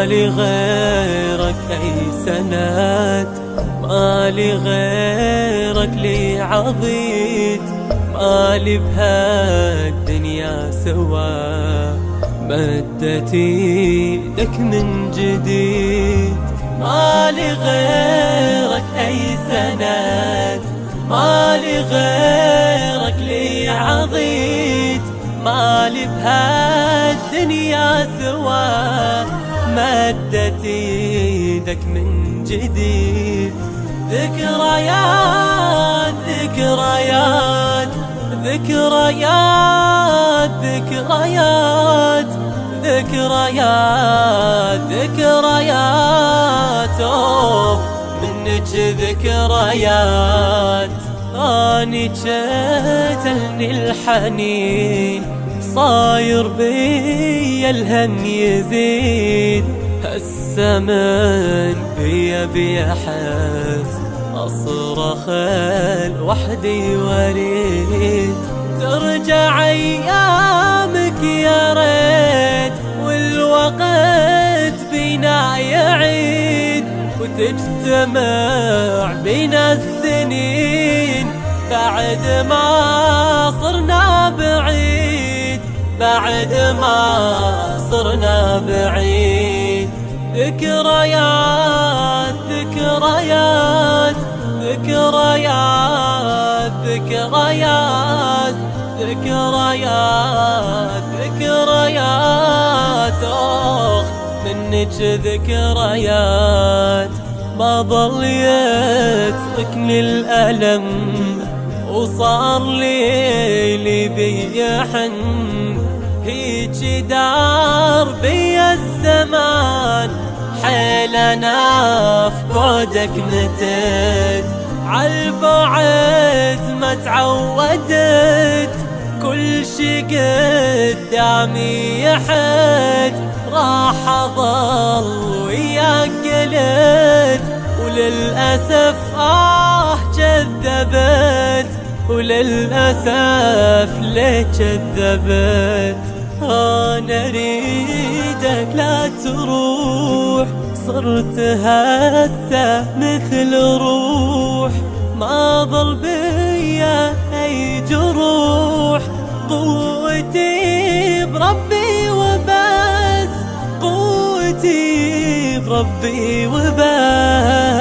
ما لي غيرك أي سند، ما لي غيرك لي عضيد، ما لي بهالدنيا سوا، مدت ايدك من جديد. ما لي غيرك أي سند، ما لي غيرك لي عضيد، ما لي بهالدنيا سوا، مدت ايدك من جديد. ذكريات ذكريات ذكريات ذكريات ذكريات ذكريات أوف منك ذكريات. أني قتلني الحنين، صاير بيا الهم يزيد، هالزمن بيا بيحس أصرخ لوحدي وريد. ترجع أيامك يا ريت، والوقت بينا يعيد، وتجتمع بينا السنين بعد ما صرنا بعيد، بعد ما صرنا بعيد. ذكريات ذكريات ذكريات ذكريات ذكريات ذكريات أخ منك ذكريات. ما ضل يتركني الألم، وصار ليلي بيحن، هيج دار بيا الزمان، حيل انا في بعدك متت، عالبعد ما تعودت، كل شي قدامي يحد، راح اظل وياك قلت، وللأسف كذبت، وللأسف ليه كذبت. أنا أريدك لا تروح، صرت هسه مثل روح، ما ظل بيا أي جروح، قوتي بربي وبس، قوتي بربي وبس.